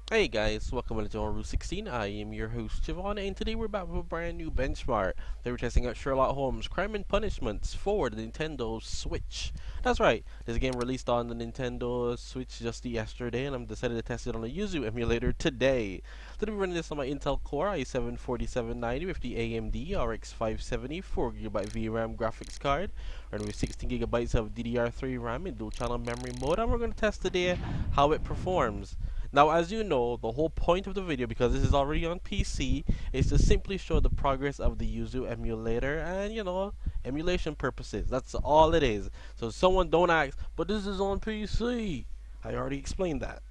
Hey guys, welcome to Route 16. I am your host Javon, and today we're back with a brand new benchmark. They were testing out Sherlock Holmes Crime and Punishments for the Nintendo Switch. That's right, this game released on the Nintendo Switch just yesterday, and I'm decided to test it on a YUZU emulator today. Today we're running this on my Intel Core i7-4790 with the AMD RX-570 4GB VRAM graphics card, running with 16GB of DDR3 RAM in dual channel memory mode, and we're going to test today how it performs. Now, as you know, the whole point of the video, because this is already on PC, is to simply show the progress of the YUZU emulator and, emulation purposes. That's all it is. So someone don't ask, but this is on PC. I already explained that.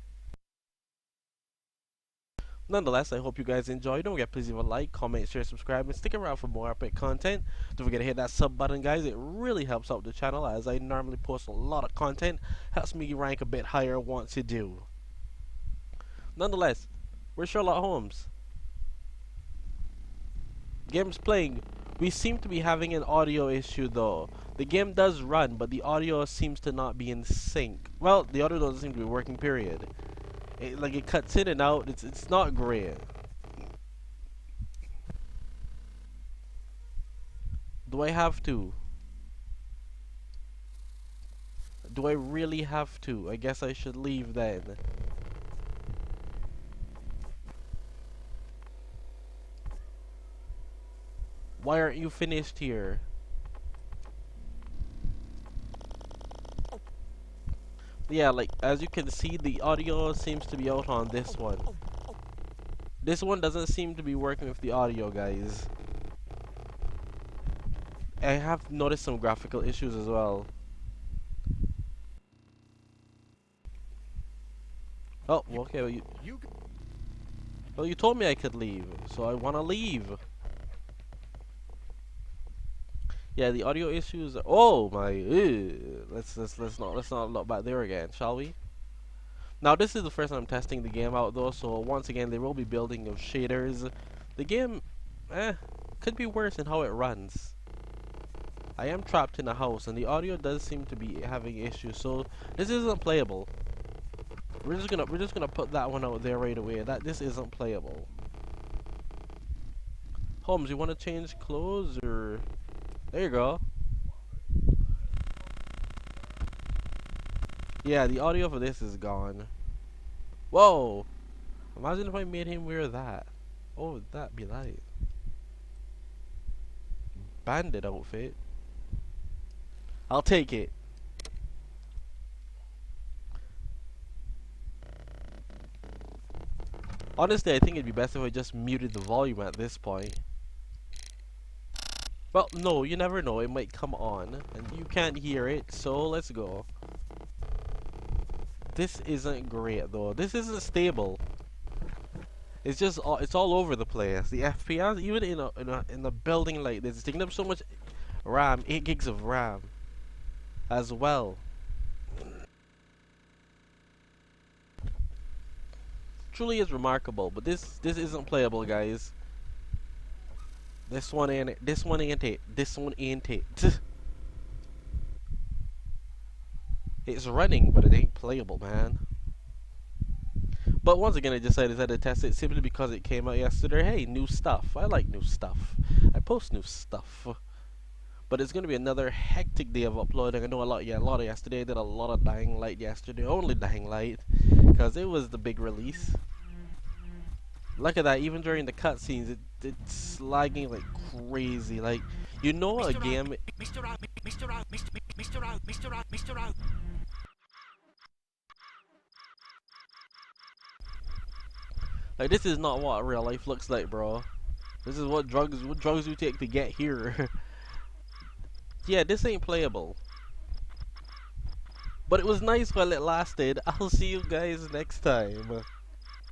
Nonetheless, I hope you guys enjoyed. Don't forget, please leave a like, comment, share, subscribe, and stick around for more epic content. Don't forget to hit that sub button, guys. It really helps out the channel, as I normally post a lot of content. Helps me rank a bit higher once you do. Nonetheless, we're Sherlock Holmes. Game's playing. We seem to be having an audio issue though. The game does run, but the audio seems to not be in sync. Well, the audio doesn't seem to be working, period. It cuts in and out. It's not great. Do I have to? Do I really have to? I guess I should leave then. Why aren't you finished here? Yeah, like, as you can see, the audio seems to be out on this one. This one doesn't seem to be working with the audio, guys. I have noticed some graphical issues as well. Oh, okay, well, you told me I could leave, so I want to leave. Yeah, the audio issues. Oh my! Let's not look back there again, shall we? Now this is the first time I'm testing the game out though, so once again there will be building of shaders. The game, could be worse in how it runs. I am trapped in a house, and the audio does seem to be having issues, so this isn't playable. We're just gonna put that one out there right away. This isn't playable. Holmes, you want to change clothes or? There you go. Yeah, the audio for this is gone. Whoa! Imagine if I made him wear that. Oh, would that be like? Bandit outfit. I'll take it. Honestly, I think it'd be best if I just muted the volume at this point. Well, no, you never know. It might come on, and you can't hear it, so let's go. This isn't great, though. This isn't stable. It's just it's all over the place. The FPS, even in a building like this, it's taking up so much RAM, 8 gigs of RAM, as well. Truly is remarkable, but this isn't playable, guys. This one ain't it. This one ain't it. This one ain't it. It's running, but it ain't playable, man. But once again, I decided to test it simply because it came out yesterday. Hey, new stuff. I like new stuff. I post new stuff. But it's gonna be another hectic day of uploading. I know a lot yesterday. I did a lot of Dying Light yesterday. Only Dying Light, because it was the big release. Look at that, even during the cutscenes, it's lagging like crazy. Like, you know, a game. Like, this is not what real life looks like, bro. This is what drugs you take to get here. Yeah, this ain't playable. But it was nice while it lasted. I'll see you guys next time.